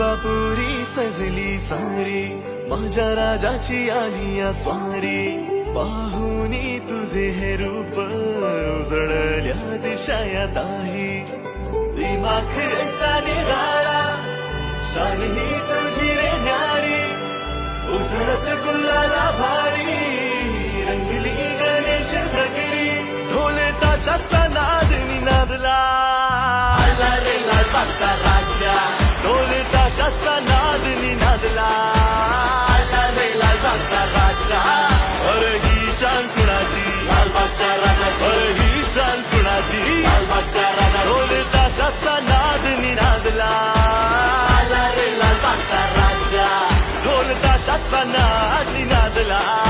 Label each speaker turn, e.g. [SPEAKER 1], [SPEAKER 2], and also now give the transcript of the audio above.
[SPEAKER 1] बापुरी सजली सारी, माझ्या राजाची आली या स्वारी. पाहुनी तुझे हे रूप, उजळल्या दिशा या दाही. दिमाखसा निराळा, शान ही तुझी रे न्यारी. उधळत गुलाला भारी, रंगली गणेश नगरी. ढोले ताशाचा नाद निनादला, आला रे लालबागचा राजा. ढोले ताशाचा नाद निनादला, आला रे लालबागचा राजा. अरे ही शान कुणाची, लालबागच्या राजाची. अरे ही शान कुणाची, लालबागच्या राजाची. ढोले ताशाचा नाद निनादला, आला रे लालबागचा राजा. ढोल ताशाचा नाद निनादला.